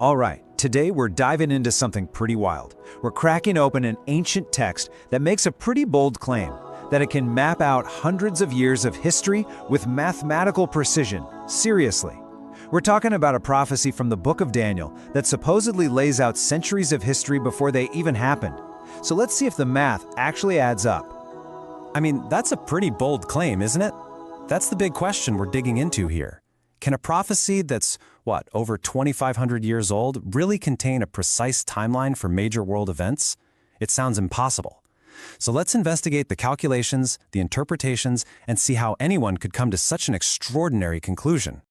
All right, today we're diving into something pretty wild. We're cracking open an ancient text that makes a pretty bold claim that it can map out hundreds of years of history with mathematical precision. Seriously. We're talking about a prophecy from the book of Daniel that supposedly lays out centuries of history before they even happened. So let's see if the math actually adds up. I mean, that's a pretty bold claim, isn't it? That's the big question we're digging into here. Can a prophecy that's, over 2,500 years old really contain a precise timeline for major world events? It sounds impossible. So let's investigate the calculations, the interpretations, and see how anyone could come to such an extraordinary conclusion.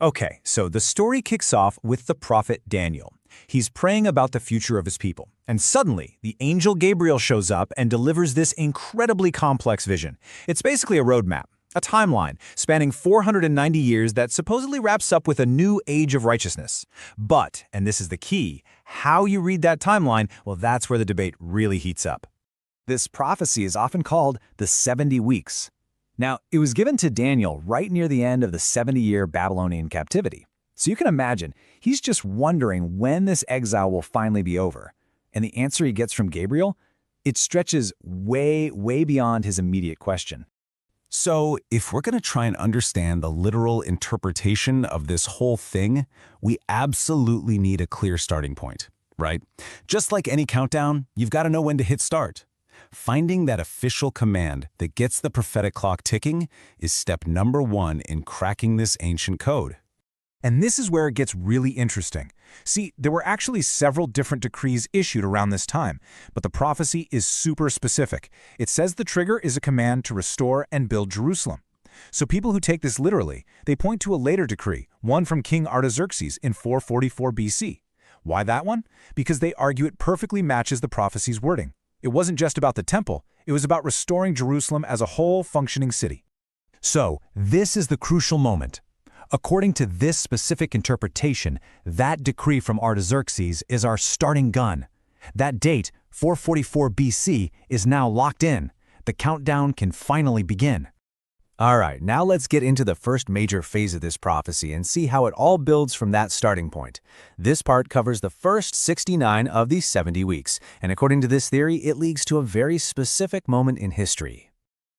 Okay, so the story kicks off with the prophet Daniel. He's praying about the future of his people. And suddenly, the angel Gabriel shows up and delivers this incredibly complex vision. It's basically a roadmap, a timeline spanning 490 years that supposedly wraps up with a new age of righteousness. But, and this is the key, how you read that timeline, well, that's where the debate really heats up. This prophecy is often called the 70 weeks. Now, it was given to Daniel right near the end of the 70-year Babylonian captivity. So you can imagine, he's just wondering when this exile will finally be over. And the answer he gets from Gabriel, it stretches way, way beyond his immediate question. So, if we're going to try and understand the literal interpretation of this whole thing, we absolutely need a clear starting point, right? Just like any countdown, you've got to know when to hit start. Finding that official command that gets the prophetic clock ticking is step number one in cracking this ancient code. And this is where it gets really interesting. See, there were actually several different decrees issued around this time, but the prophecy is super specific. It says the trigger is a command to restore and build Jerusalem. So people who take this literally, they point to a later decree, one from King Artaxerxes in 444 BC. Why that one? Because they argue it perfectly matches the prophecy's wording. It wasn't just about the temple, it was about restoring Jerusalem as a whole functioning city. So, this is the crucial moment. According to this specific interpretation, that decree from Artaxerxes is our starting gun. That date, 444 BC, is now locked in. The countdown can finally begin. All right, now let's get into the first major phase of this prophecy and see how it all builds from that starting point. This part covers the first 69 of these 70 weeks, and according to this theory, it leads to a very specific moment in history.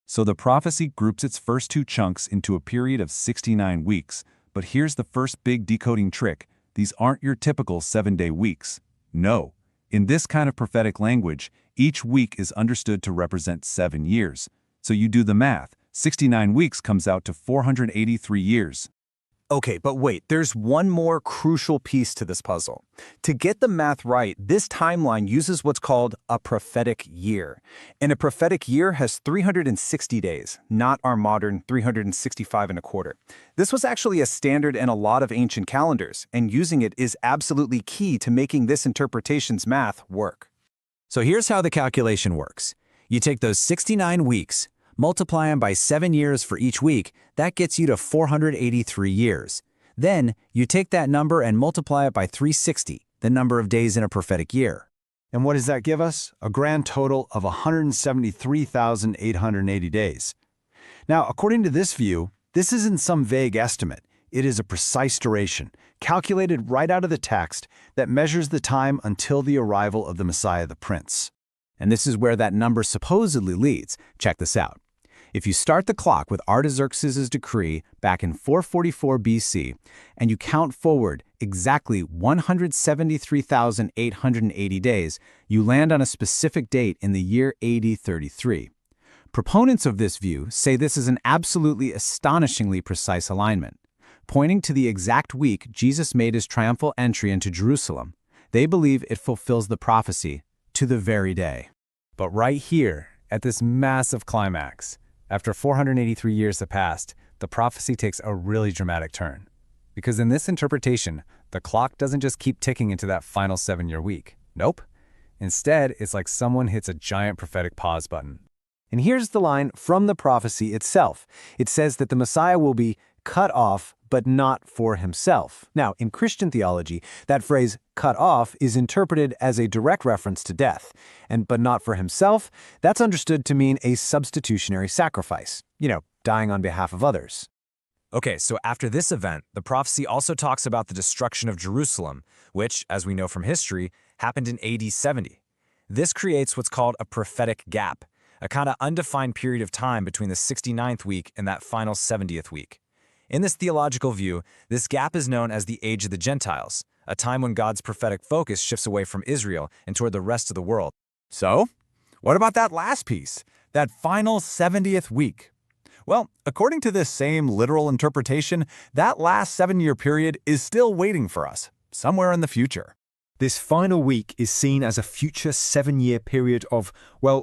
So the prophecy groups its first two chunks into a period of 69 weeks. But here's the first big decoding trick. These aren't your typical 7-day weeks. No. In this kind of prophetic language, each week is understood to represent 7 years. So you do the math. 69 weeks comes out to 483 years. Okay, but wait, there's one more crucial piece to this puzzle. To get the math right, this timeline uses what's called a prophetic year. And a prophetic year has 360 days, not our modern 365 and a quarter. This was actually a standard in a lot of ancient calendars, and using it is absolutely key to making this interpretation's math work. So here's how the calculation works. You take those 69 weeks, multiply them by 7 years for each week, that gets you to 483 years. Then, you take that number and multiply it by 360, the number of days in a prophetic year. And what does that give us? A grand total of 173,880 days. Now, according to this view, this isn't some vague estimate. It is a precise duration, calculated right out of the text, that measures the time until the arrival of the Messiah the Prince. And this is where that number supposedly leads. Check this out. If you start the clock with Artaxerxes' decree back in 444 BC, and you count forward exactly 173,880 days, you land on a specific date in the year AD 33. Proponents of this view say this is an absolutely astonishingly precise alignment. Pointing to the exact week Jesus made his triumphal entry into Jerusalem, they believe it fulfills the prophecy to the very day. But right here, at this massive climax, after 483 years have passed, the prophecy takes a really dramatic turn. Because in this interpretation, the clock doesn't just keep ticking into that final 7-year week. Nope. Instead, it's like someone hits a giant prophetic pause button. And here's the line from the prophecy itself. It says that the Messiah will be cut off, but not for himself. Now, in Christian theology, that phrase cut off is interpreted as a direct reference to death, and but not for himself, that's understood to mean a substitutionary sacrifice, dying on behalf of others. Okay, so after this event, the prophecy also talks about the destruction of Jerusalem, which, as we know from history, happened in AD 70. This creates what's called a prophetic gap, a kind of undefined period of time between the 69th week and that final 70th week. In this theological view, this gap is known as the Age of the Gentiles, a time when God's prophetic focus shifts away from Israel and toward the rest of the world. So, what about that last piece, that final 70th week? Well, according to this same literal interpretation, that last 7-year period is still waiting for us, somewhere in the future. This final week is seen as a future 7-year period of,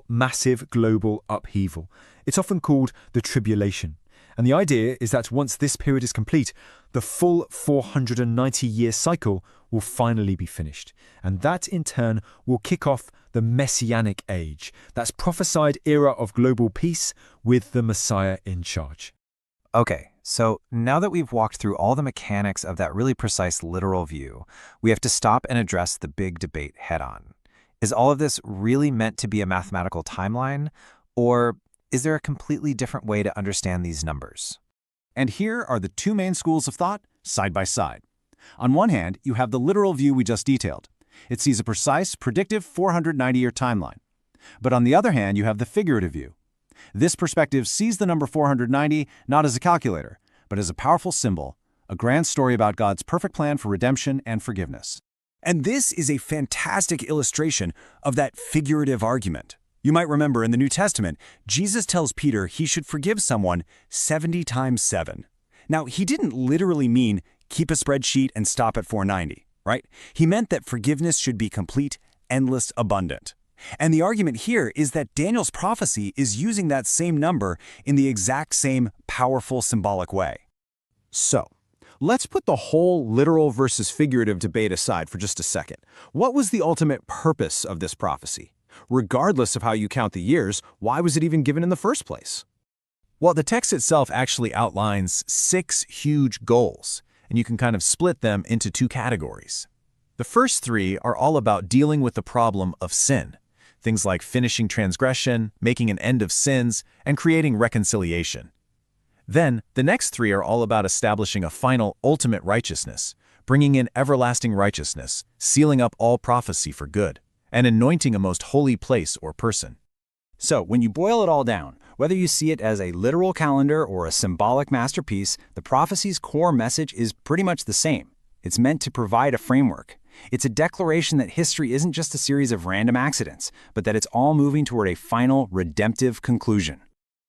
massive global upheaval. It's often called the tribulation. And the idea is that once this period is complete, the full 490-year cycle will finally be finished. And that, in turn, will kick off the Messianic age, that's prophesied era of global peace with the Messiah in charge. Okay, so now that we've walked through all the mechanics of that really precise literal view, we have to stop and address the big debate head-on. Is all of this really meant to be a mathematical timeline, or is there a completely different way to understand these numbers? And here are the two main schools of thought, side by side. On one hand, you have the literal view we just detailed. It sees a precise, predictive 490-year timeline. But on the other hand, you have the figurative view. This perspective sees the number 490 not as a calculator, but as a powerful symbol, a grand story about God's perfect plan for redemption and forgiveness. And this is a fantastic illustration of that figurative argument. You might remember in the New Testament, Jesus tells Peter he should forgive someone 70 times 7. Now, he didn't literally mean keep a spreadsheet and stop at 490, right? He meant that forgiveness should be complete, endless, abundant. And the argument here is that Daniel's prophecy is using that same number in the exact same powerful symbolic way. So, let's put the whole literal versus figurative debate aside for just a second. What was the ultimate purpose of this prophecy? Regardless of how you count the years, why was it even given in the first place? Well, the text itself actually outlines 6 huge goals, and you can kind of split them into 2 categories. The first 3 are all about dealing with the problem of sin, things like finishing transgression, making an end of sins, and creating reconciliation. Then, the next 3 are all about establishing a final, ultimate righteousness, bringing in everlasting righteousness, sealing up all prophecy for good, and anointing a most holy place or person. So, when you boil it all down, whether you see it as a literal calendar or a symbolic masterpiece, the prophecy's core message is pretty much the same. It's meant to provide a framework. It's a declaration that history isn't just a series of random accidents, but that it's all moving toward a final, redemptive conclusion.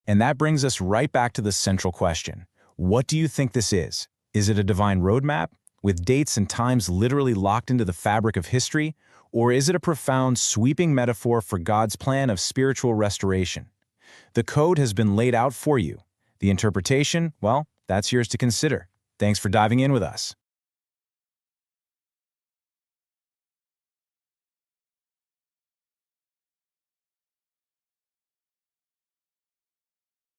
And that brings us right back to the central question. What do you think this is? Is it a divine roadmap, with dates and times literally locked into the fabric of history? Or is it a profound, sweeping metaphor for God's plan of spiritual restoration? The code has been laid out for you. The interpretation, well, that's yours to consider. Thanks for diving in with us.